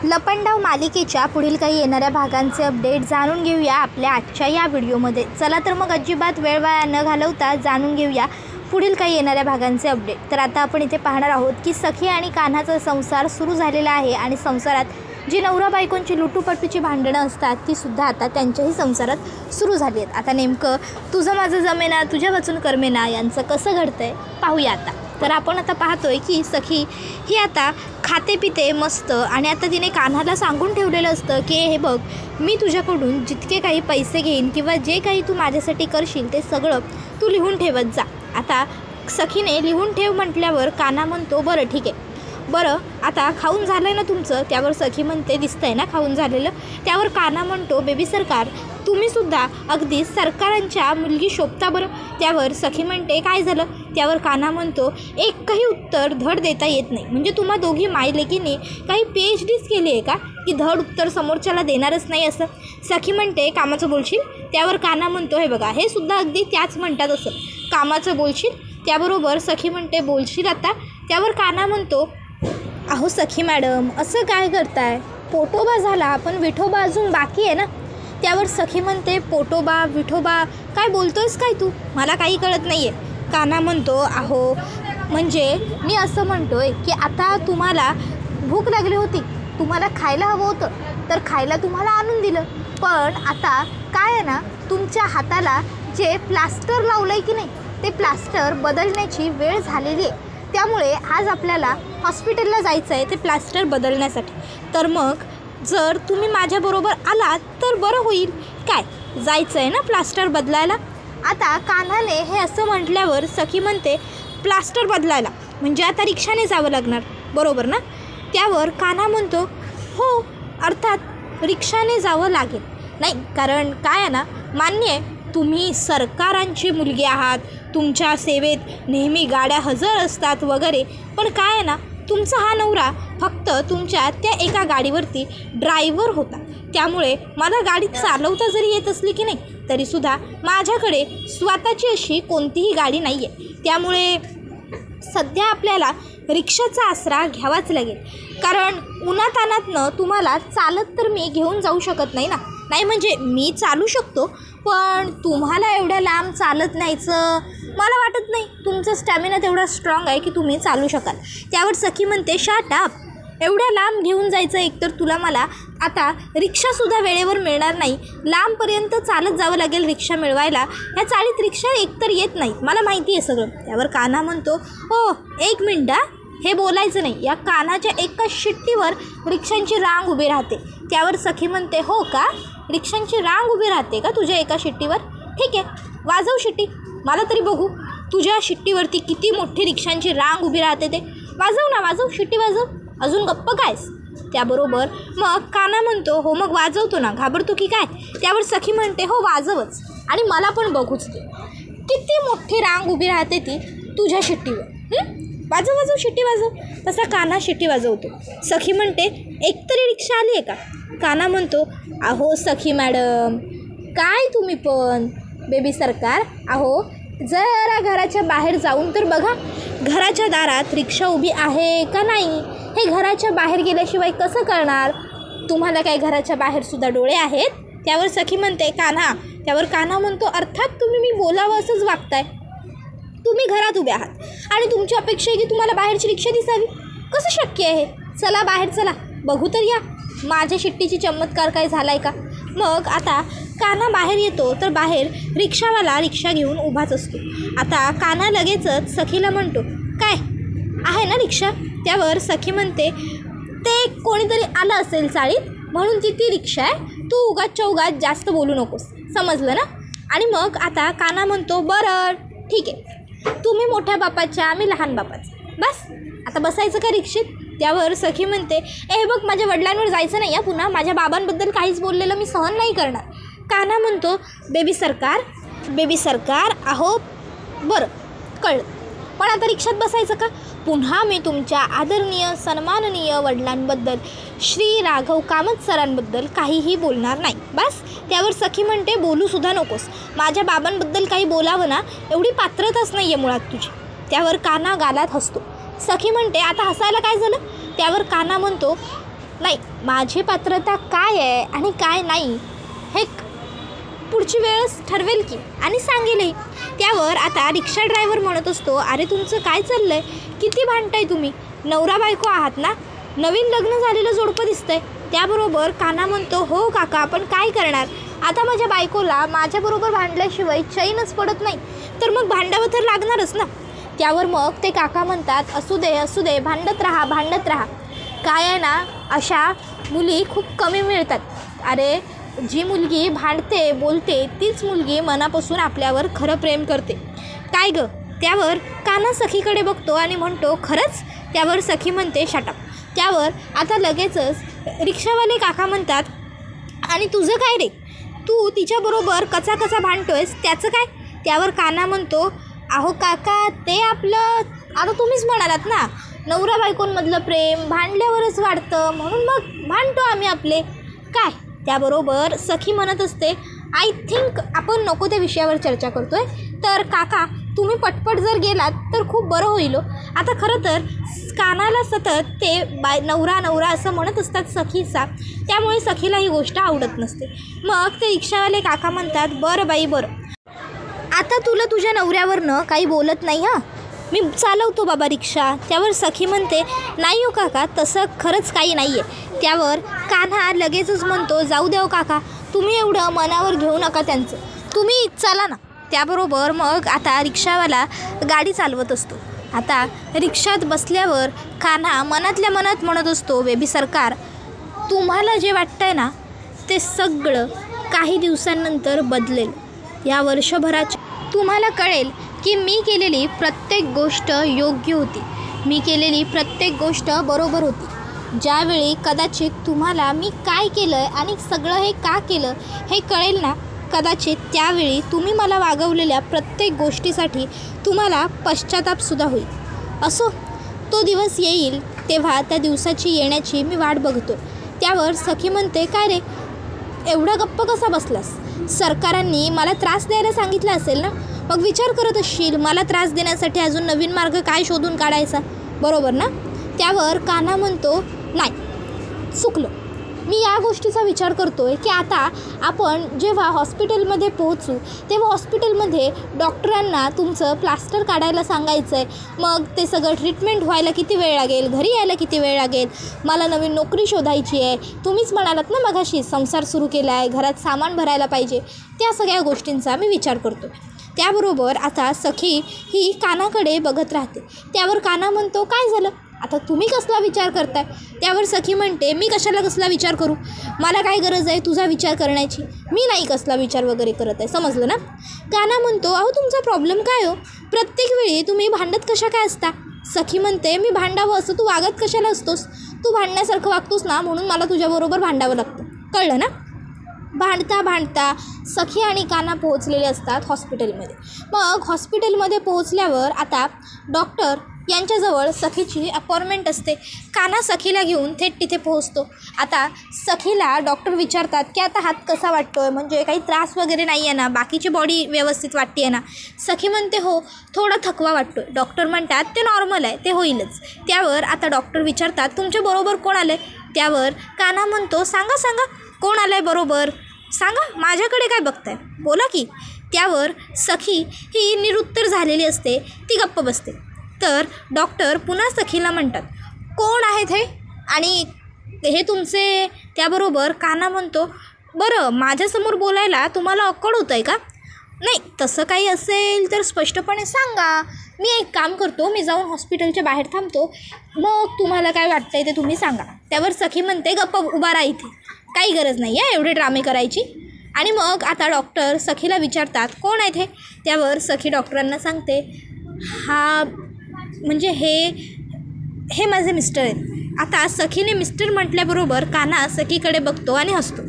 लपंडाव मालिकेच्या पुढील काही येणाऱ्या भागांचे अपडेट जाणून घेऊया आपल्या आजच्या या व्हिडिओमध्ये। चला तर मग अजिबात वेळ वाया न घालवता जाणून घेऊया पुढील काही येणाऱ्या भागांचे अपडेट। तर आता आपण इथे पाहणार आहोत की सखी आणि कान्हाचा संसार सुरू झालेला आहे आणि संसारात जी नवरा बायकोंची लुटूपटूची भांडणं असतात ती सुद्धा आता त्यांच्याही संसारात सुरू झाली आहेत। आता नेमकं तुझं माझं जमेना तुझ्या वाचून करमेना यांचं कसं घडतंय पाहूया आता। तर आपण आता पाहतोय की सखी ही आता खाते पिते मस्त आणि आता तिने कान्हाला सांगून ठेवलेलं असतं की हे बघ मी तुझ्याकडून जितके काही पैसे घेईन किंवा जे काही तू माझ्यासाठी करशील ते सगळं तू लिहून ठेवत जा। आता सखीने लिहून ठेव म्हटल्यावर कान्हा म्हणतो बरं ठीक आहे, बरं आता खाऊन झालं आहे ना तुमचं? त्यावर सखी म्हणते दिसतंय ना खाऊन झालेलं। त्यावर कान्हा म्हणतो बेबी सरकार तुम्हीसुद्धा अगदी सरकारांच्या मुलगी शोभता बरं। त्यावर सखी म्हणते काय झालं? त्यावर कान्हा म्हणतो एकही उत्तर धड देता येत नाही, म्हणजे तुम्हा दोघी मायलेकीने काही PhDच केली आहे का की धड उत्तर समोरच्याला देणारच नाही असं? सखी म्हणते कामाचं बोलशील? त्यावर कान्हा म्हणतो हे बघा हे सुद्धा अगदी त्याच म्हणतात असं कामाचं बोलशील? त्याबरोबर सखी म्हणते बोलशील आता? त्यावर कान्हा म्हणतो अहो सखी मॅडम असं काय करताय, पोटोबा झाला पण विठोबा अजून बाकी आहे ना। त्यावर सखी म्हणते पोटोबा विठोबा काय बोलतोयस काय तू, मला काही कळत नाही आहे। कान्हा म्हणतो अहो म्हणजे मी असं म्हणतोय की आता तुम्हाला भूक लागली होती, तुम्हाला खायला हवं होतं तर खायला तुम्हाला आणून दिलं, पण आता काय आहे ना तुमच्या हाताला जे प्लास्टर लावलं आहे की नाही ते प्लास्टर बदलण्याची वेळ झालेली आहे, त्यामुळे आज आपल्याला हॉस्पिटलला जायचं आहे ते प्लास्टर बदलण्यासाठी। तर मग जर तुम्ही माझ्याबरोबर आलात तर बरं होईल, काय जायचं आहे ना प्लास्टर बदलायला? आता कान्हाने हे असं म्हटल्यावर सखी म्हणते प्लास्टर बदलायला म्हणजे आता रिक्षाने जावं लागणार बरोबर ना? त्यावर कान्हा म्हणतो हो अर्थात रिक्षाने जावं लागेल, नाही कारण काय आहे ना मान्य आहे तुम्ही सरकारांची मुलगी आहात, तुमच्या सेवेत नेहमी गाड्या हजर असतात वगैरे, पण काय आहे ना तुमचा हा नवरा फक्त तुमच्या त्या एका गाडीवरती ड्रायव्हर होता, त्यामुळे मला गाडी चालवता जरी येत असली की नाही तरीसुद्धा माझ्याकडे स्वतःची अशी कोणतीही गाडी नाही आहे, त्यामुळे सध्या आपल्याला रिक्षाचा आसरा घ्यावाच लागेल, कारण उन्हातान्हातनं तुम्हाला चालत तर मी घेऊन जाऊ शकत नाही ना। नाही म्हणजे मी चालू शकतो पण तुम्हाला एवढ्या लांब चालत न्यायचं मला वाटत नाही, तुमचा स्टॅमिना तेवढा स्ट्रॉंग आहे की तुम्ही चालू शकाल। त्यावर सखी म्हणते शट अप, एवढ्या लांब घेऊन जायचं एकतर तुला मला आता रिक्षासुद्धा वेळेवर मिळणार नाही, लांबपर्यंत चालत जावं लागेल रिक्षा मिळवायला, ह्या चाळीत रिक्षा एकतर येत नाहीत मला माहिती आहे सगळं। त्यावर कान्हा म्हणतो हो एक मिनटं हे बोलायचं नाही, या कान्हाच्या एका शिट्टीवर रिक्षांची रांग उभी राहते। त्यावर सखी म्हणते हो का रिक्षांची रांग उभी राहते का तुझ्या एका शिट्टीवर? ठीक आहे वाजव शिट्टी मला तरी बघू तुझ्या शिट्टीवरती किती मोठी रिक्षांची रांग उभी राहते ते, वाजव ना वाजव शिट्टी वाजव, अजून गप्प कायस? त्याबरोबर मग कान्हा म्हणतो हो मग वाजवतो ना, घाबरतो की काय? त्यावर सखी म्हणते हो वाजवच आणि मला पण बघूच दे किती मोठी रांग उभी राहते ती तुझ्या शिट्टीवर, वाजव वाजव शिट्टी वाजव। तसा कान्हा शिट्टी वाजवतो। सखी म्हणते एकतरी रिक्षा आली आहे का? कान्हा म्हणतो अहो सखी मॅडम काय तुम्ही पण बेबी सरकार, अहो जरा घराच्या बाहेर जाऊन तर बघा घराच्या दारात रिक्षा उभी आहे का नाही, हे घराच्या बाहेर गेल्याशिवाय कसं कळणार? तुम्हाला काय घराच्या बाहेरसुद्धा डोळे आहेत? त्यावर सखी म्हणते कान्हा, त्यावर कान्हा म्हणतो अर्थात तुम्ही मी बोलावं असंच वागताय, तुम्ही घरात उभे आहात आणि तुमची अपेक्षा आहे की तुम्हाला बाहेरची रिक्षा दिसावी, कसं शक्य आहे? चला बाहेर चला बघू तर या माझ्या शिट्टीची चमत्कार काय झाला आहे का? मग आता कान्हा बाहेर येतो तर बाहेर रिक्षावाला रिक्षा घेऊन उभाच असतो। आता कान्हा लगेचच सखीला म्हणतो काय आहे ना रिक्षा? त्यावर सखी म्हणते ते कोणीतरी आलं असेल चाळीत म्हणून ती रिक्षा आहे, तू उगाचच्या उगाच जास्त बोलू नकोस समजलं ना? आणि मग आता कान्हा म्हणतो बरं ठीक आहे तुम्ही मोठ्या बापाच्या आम्ही लहान बापाचं, बस आता बसायचं का रिक्षेत? त्यावर सखी म्हणते ए बघ माझ्या वडिलांवर जायचं नाही या पुन्हा, माझ्या बाबांबद्दल काहीच बोललेलं मी सहन नाही करणार। कान्हा म्हणतो बेबी सरकार अहो बरं कळलं, पण आता रिक्षात बसायचं का? पुन्हा मी तुमच्या आदरणीय सन्माननीय वडिलांबद्दल श्री राघव कामत सरांबद्दल काहीही बोलणार नाही, बस। त्यावर सखी म्हणते बोलूसुद्धा नकोस, माझ्या बाबांबद्दल काही बोलावं ना एवढी पात्रताच नाही आहे मुळात तुझी। त्यावर कान्हा गालात हसतो। सखी म्हणते आता हसायला काय झालं? त्यावर कान्हा म्हणतो नाही, माझी पात्रता काय आहे आणि काय नाही हे पुढची वेळच ठरवेल की आणि सांगेलही. त्यावर आता रिक्षा ड्रायव्हर म्हणत असतो, अरे तुमचं काय चाललं आहे, किती भांडताय तुम्ही, नवरा बायको आहात ना, नवीन लग्न झालेलं जोडपं दिसतंय. त्याबरोबर कान्हा म्हणतो, हो काका पण काय करणार, आता माझ्या बायकोला माझ्याबरोबर भांडल्याशिवाय चैनच पडत नाही, तर मग भांडावं तर लागणारच ना. त्यावर मग ते काका म्हणतात, असू दे भांडत राहा. काय आहे ना, अशा मुली खूप कमी मिळतात. अरे जी मुलगी भांडते बोलते तीच मुलगी मनापासून आपल्यावर खरं प्रेम करते. काय गं. त्यावर कान्हा सखीकडे बघतो आणि म्हणतो, खरंच. त्यावर सखी म्हणते, शटअप. त्यावर आता लगेचच रिक्षावाले काका म्हणतात, आणि तुझं काय रे, तू तिच्याबरोबर कचा भांडतोयस, त्याचं काय. त्यावर कान्हा म्हणतो, अहो काका ते आपलं, आता तुम्हीच म्हणालात ना, नवरा बायकोंमधलं प्रेम भांडल्यावरच वाढतं, म्हणून मग भांडतो आम्ही आपले काय. त्याबरोबर सखी म्हणत असते, आय थिंक आपण नको त्या विषयावर चर्चा करतोय, तर काका तुम्ही पटपट जर गेलात तर खूप बरं होईल. आता खरं तर कानाला सतत ते नवरा असं म्हणत असतात सखीचा, त्यामुळे सखीला ही गोष्ट आवडत नसते. मग ते रिक्षावाले काका म्हणतात, बरं बाई बरं, आता तुला तुझ्या नवऱ्यावरनं काही बोलत नाही हां, मी चालवतो बाबा रिक्षा. त्यावर सखी म्हणते, नाही हो काका, तसं खरंच काही नाही आहे. त्यावर कान्हा लगेचच म्हणतो, जाऊ द्या हो काका, तुम्ही एवढं मनावर घेऊ नका त्यांचं, तुम्ही चला ना. त्याबरोबर मग आता रिक्षावाला गाडी चालवत असतो. आता रिक्षात बसल्यावर कान्हा मनातल्या मनात म्हणत असतो, बेबी सरकार, तुम्हाला जे वाटतंय ना ते सगळं काही दिवसांनंतर बदलेल. या वर्षभराच्या तुम्हाला कळेल की मी केलेली प्रत्येक गोष्ट योग्य होती, मी केलेली प्रत्येक गोष्ट बरोबर होती. ज्यावेळी कदाचित तुम्हाला मी काय केलं आणि सगळं हे का केलं हे कळेल ना, कदाचित त्यावेळी तुम्ही मला वागवलेल्या प्रत्येक गोष्टीसाठी तुम्हाला पश्चातापसुद्धा होईल. असो, तो दिवस येईल तेव्हा त्या दिवसाची येण्याची मी वाट बघतो. त्यावर सखी म्हणते, काय रे एवढा गप्प कसा बसलास, सरकारांनी मला त्रास द्यायला सांगितलं असेल ना, मग विचार करत असशील मला त्रास देण्यासाठी अजून नवीन मार्ग काय शोधून काढायचा, बरोबर ना. त्यावर कान्हा म्हणतो, नाही चुकलं, मी या गोष्टीचा विचार करतो आहे की आता आपण जेव्हा हॉस्पिटलमध्ये पोहोचू तेव्हा हॉस्पिटलमध्ये डॉक्टरांना तुमचं प्लास्टर काढायला सांगायचं आहे, मग ते सगळं ट्रीटमेंट व्हायला किती वेळ लागेल, घरी यायला किती वेळ लागेल, मला नवीन नोकरी शोधायची आहे, तुम्हीच म्हणालात ना मगाशी संसार सुरू केला आहे, घरात सामान भरायला पाहिजे, त्या सगळ्या गोष्टींचा मी विचार करतो. त्याबरोबर आता सखी ही कानाकडे बघत राहते. त्यावर कान्हा म्हणतो, काय झालं, आता तुम्ही कसला विचार करताय. त्यावर सखी म्हणते, मी कशाला कसला विचार करू, मला काय गरज आहे तुझा विचार करण्याची, मी नाही कसला विचार वगैरे करत आहे, समजलं ना. कान्हा म्हणतो, अहो तुमचा प्रॉब्लेम काय हो, प्रत्येक वेळी तुम्ही भांडत कशा काय असता. सखी म्हणते, मी भांडावं असं तू वागत कशाला असतोस, तू भांडण्यासारखं वागतोस ना, म्हणून मला तुझ्याबरोबर भांडावं लागतं, कळलं ना. भांडता सखी आणि कान्हा पोहोचलेले असतात हॉस्पिटलमध्ये. मग हॉस्पिटलमध्ये पोहोचल्यावर आता डॉक्टर यांच्याजवळ सखीची अपॉइंटमेंट असते. कान्हा सखीला घेऊन थेट तिथे पोहोचतो. आता सखीला डॉक्टर विचारतात की आता हात कसा वाटतो आहे, म्हणजे काही त्रास वगैरे नाही आहे ना, बाकीची बॉडी व्यवस्थित वाटते आहे ना. सखी म्हणते, हो थोडा थकवा वाटतो आहे. डॉक्टर म्हणतात, ते नॉर्मल आहे, ते होईलच. त्यावर आता डॉक्टर विचारतात, तुमच्याबरोबर कोण आलं आहे. त्यावर कान्हा म्हणतो, सांगा कोण आलं आहे बरोबर, सांगा, माझ्याकडे काय बघताय, बोला की. त्यावर सखी ही निरुत्तर झालेली असते, ती गप्प बसते. तर डॉक्टर पुन्हा सखीला म्हणतात, कोण आहेत हे आणि हे तुमचे. त्याबरोबर कान्हा म्हणतो, बरं माझ्यासमोर बोलायला तुम्हाला अक्कड होतं आहे का. नाही तसं काही असेल तर स्पष्टपणे सांगा, मी एक काम करतो, मी जाऊन हॉस्पिटलच्या बाहेर थांबतो, मग तुम्हाला काय वाटतं आहे ते तुम्ही सांगा. त्यावर सखी म्हणते, गप्प उभा राहा इथे, काही गरज नाही आहे एवढे ड्रामे करायची. आणि मग आता डॉक्टर सखीला विचारतात, कोण आहेत हे. त्यावर सखी डॉक्टरांना सांगते, हा म्हणजे हे माझे मिस्टर आहेत. आता सखीने मिस्टर म्हटल्याबरोबर कान्हा सखीकडे बघतो आणि हसतो.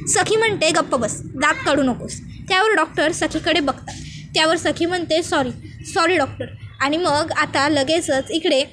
सखी म्हणते, गप्प बस, दात काढू नकोस. त्यावर डॉक्टर सखीकडे बघतात. त्यावर सखी म्हणते, सॉरी डॉक्टर. आणि मग आता लगेचच इकडे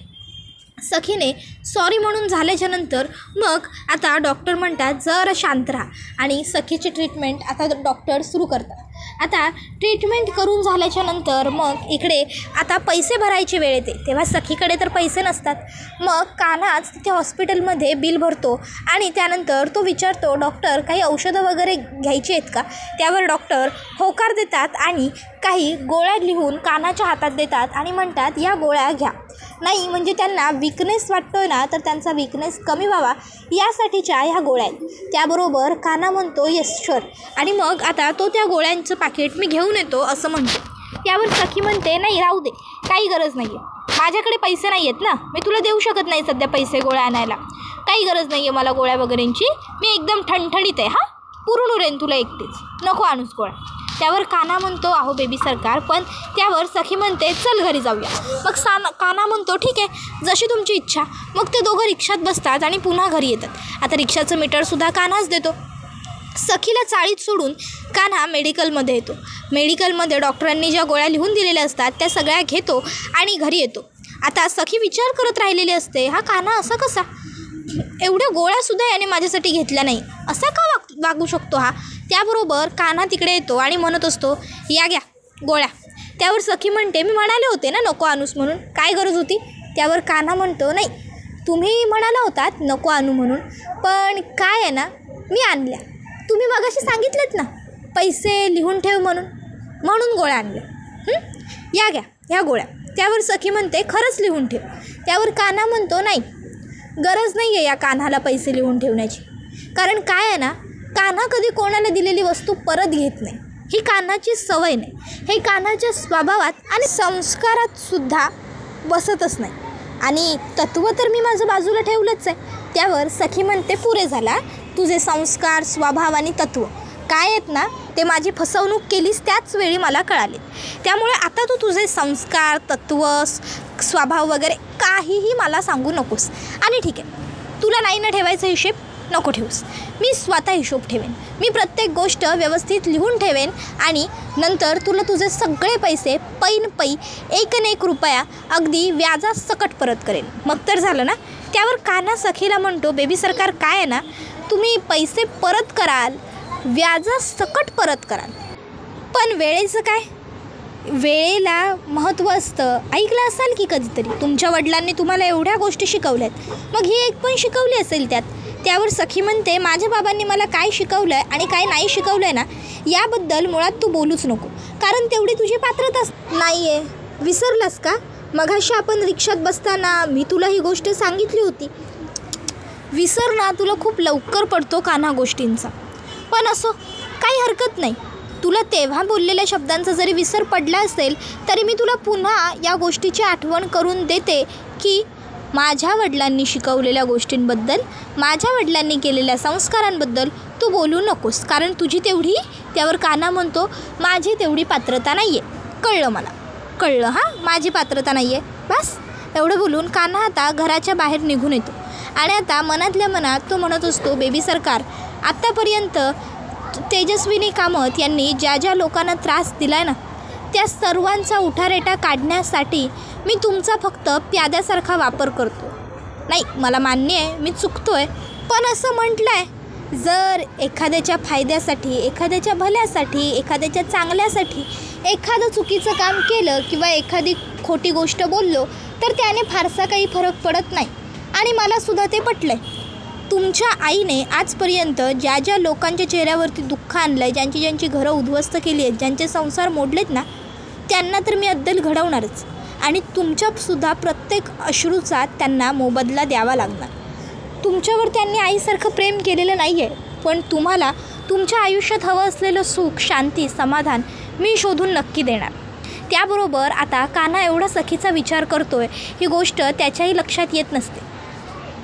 सखीने सॉरी म्हणून झाल्याच्यानंतर मग आता डॉक्टर म्हणतात, जरा शांत राहा आणि सखीची ट्रीटमेंट आता डॉक्टर सुरू करतात. आता ट्रीटमेंट करून झाल्याच्या नंतर मग इकडे आता पैसे भरायची वेळ येते, तेव्हा सखीकडे तर पैसे नसतात. मग कान्हाच तिथे हॉस्पिटलमध्ये बिल भरतो आणि त्यानंतर तो विचारतो, डॉक्टर काही औषधं वगैरे घ्यायची आहेत का? त्यावर डॉक्टर होकार देतात आणि काही गोळ्या लिहून कान्हाच्या हातात देतात आणि म्हणतात या गोळ्या घ्या. नाही म्हणजे त्यांना विकनेस वाटतोय ना, तर त्यांचा विकनेस कमी व्हावा यासाठीच्या ह्या गोळ्या आहेत. त्याबरोबर कान्हा म्हणतो येस शुअर, आणि मग आता तो त्या गोळ्यांचं पाकिट मी घेऊन येतो असं म्हणतो. त्यावर सखी म्हणते नाही राहू दे, काही गरज नाही आहे, माझ्याकडे पैसे नाही आहेत ना, मी तुला देऊ शकत नाही सध्या पैसे गोळ्या आणायला, काही गरज नाही आहे मला गोळ्या वगैरेंची, मी एकदम ठणठणीत आहे, हां पुरून उरेन तुला एकटीच, नको आणूस गोळ्या. त्यावर कान्हा म्हणतो अहो बेबी सरकार, पण त्यावर सखी म्हणते चल घरी जाऊया. मग कान्हा म्हणतो ठीक आहे जशी तुमची इच्छा. मग ते दोघं रिक्षात बसतात आणि पुन्हा घरी येतात. आता रिक्षाचं मीटरसुद्धा कान्हाच देतो. सखीला चाळीत सोडून कान्हा मेडिकलमध्ये येतो. मेडिकलमध्ये डॉक्टरांनी ज्या गोळ्या लिहून दिलेल्या असतात त्या सगळ्या घेतो आणि घरी येतो. आता सखी विचार करत राहिलेली असते, हा कान्हा असा कसा, एवढ्या गोळ्यासुद्धा याने माझ्यासाठी घेतल्या नाही, असा का वागू शकतो हा? त्याबरोबर कान्हा तिकडे येतो आणि म्हणत असतो या घ्या गोळ्या. त्यावर सखी म्हणते मी म्हणाले होते ना नको आणूस म्हणून, काय गरज होती? त्यावर कान्हा म्हणतो नाही तुम्ही म्हणाला होतात नको आणू म्हणून, पण काय आहे ना मी आणल्या, तुम्ही मगाशी सांगितलेत ना पैसे लिहून ठेव म्हणून गोळ्या आणल्या, या घ्या ह्या गोळ्या. त्यावर सखी म्हणते खरंच लिहून ठेव. त्यावर कान्हा म्हणतो नाही गरज नाही आहे या कान्हाला पैसे लिहून ठेवण्याची, कारण काय आहे ना कान्हा कधी कोणाला दिलेली वस्तू परत घेत नाही, ही कान्हाची सवय नाही, हे कान्हाच्या स्वभावात आणि संस्कारात सुद्धा बसतच नाही, आणि तत्त्व तर मी माझं बाजूला ठेवलंच आहे. त्यावर सखी म्हणते पुरे झाला, तुझे संस्कार स्वभाव आणि तत्त्व काय आहेत ना ते माझी फसवणूक केलीस त्याच वेळी मला कळाले, त्यामुळे आता तू तुझे संस्कार तत्त्व स्वभाव वगैरे काहीही मला सांगू नकोस. आणि ठीक आहे तुला नाही ना ठेवायचा हिशेब नको ठेवूस, मी स्वतः हिशोब ठेवेन, मी प्रत्येक गोष्ट व्यवस्थित लिहून ठेवेन आणि नंतर तुला तुझे सगळे पैसे पै एक न एक रुपया अगदी व्याजासकट परत करेन. मग तर झालं ना. त्यावर कान्हा सखीला म्हणतो बेबी सरकार काय आहे ना तुम्ही पैसे परत कराल, व्याजासकट परत कराल, पण वेळेचं काय, वेळेला महत्त्व असतं. ऐकलं असाल की कधीतरी तुमच्या वडिलांनी तुम्हाला एवढ्या गोष्टी शिकवल्यात, मग ही एक पण शिकवली असेल त्यात. त्यावर सखी म्हणते माझ्या बाबांनी मला काय शिकवलं आहे आणि काय नाही शिकवलं आहे ना याबद्दल मुळात तू बोलूच नको, कारण तेवढी तुझी पात्रता नाही आहे. विसरलास का मगाशी आपण रिक्षात बसताना मी तुला ही गोष्ट सांगितली होती. विसर ना, तुला खूप लवकर पडतो कान्हा गोष्टींचा, पण असो काही हरकत नाही, तुला तेव्हा बोललेल्या शब्दांचा जरी विसर पडला असेल तरी मी तुला पुन्हा या गोष्टीची आठवण करून देते की माझ्या वडिलांनी शिकवलेल्या गोष्टींबद्दल, माझ्या वडिलांनी केलेल्या संस्कारांबद्दल तू बोलू नकोस, कारण तुझी तेवढी. त्यावर कान्हा म्हणतो माझी तेवढी पात्रता नाही आहे, कळलं मला, कळलं हां माझी पात्रता नाही आहे. बस एवढं बोलून कान्हा आता घराच्या बाहेर निघून येतो आणि आता मनातल्या मनात तो म्हणत असतो बेबी सरकार आत्तापर्यंत तेजस्विनी कामत यांनी ज्या ज्या लोकांना त्रास दिला आहे ना त्या सर्वांचा उठारेटा काढण्यासाठी मी तुमचा फक्त प्याद्यासारखा वापर करतो. नाही मला मान्य आहे मी चुकतो आहे, पण असं म्हटलं आहे जर एखाद्याच्या फायद्यासाठी, एखाद्याच्या भल्यासाठी, एखाद्याच्या चांगल्यासाठी एखादं चुकीचं काम केलं किंवा एखादी खोटी गोष्ट बोललो तर त्याने फारसा काही फरक पडत नाही, आणि मलासुद्धा ते पटलं आहे. तुमच्या आईने आजपर्यंत ज्या ज्या लोकांच्या चेहऱ्यावरती दुःख आणलं आहे, ज्यांची घरं उद्ध्वस्त केली आहेत, ज्यांचे संसार मोडलेत ना त्यांना तर मी अद्दल घडवणारच, आणि तुमच्यासुद्धा प्रत्येक अश्रूचा त्यांना मोबदला द्यावा लागणार. तुमच्यावर त्यांनी आईसारखं प्रेम केलेलं नाही आहे, पण तुम्हाला तुमच्या आयुष्यात हवं असलेलं सुख शांती समाधान मी शोधून नक्की देणार. त्याबरोबर आता कान्हा एवढा सखीचा विचार करतोय ही गोष्ट त्याच्याही लक्षात येत नसते.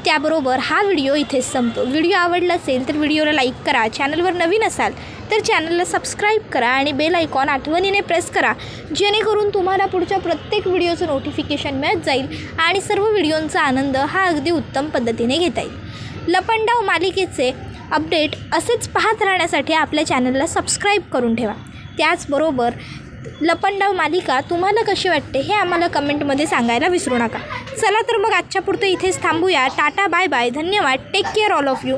त्याबरोबर हा व्हिडिओ इथेच संपतो. व्हिडिओ आवडला असेल तर व्हिडिओला लाईक करा, चॅनलवर नवीन असाल तर चॅनलला सबस्क्राईब करा आणि बेल आयकॉन आठवणीने प्रेस करा, जेणेकरून तुम्हाला पुढच्या प्रत्येक व्हिडिओचं नोटिफिकेशन मिळत जाईल आणि सर्व व्हिडिओंचा आनंद हा अगदी उत्तम पद्धतीने घेता येईल. लपंडाव मालिकेचे अपडेट असेच पाहत राहण्यासाठी आपल्या चॅनलला सबस्क्राईब करून ठेवा. त्याचबरोबर लपंडाव मालिका तुम्हाला कशी वाटते हे आम्हाला कमेंटमध्ये सांगायला विसरू नका. चला तर मग आजच्या पुरतं इथेच थांबूया. टाटा बाय बाय, धन्यवाद, take care all of you.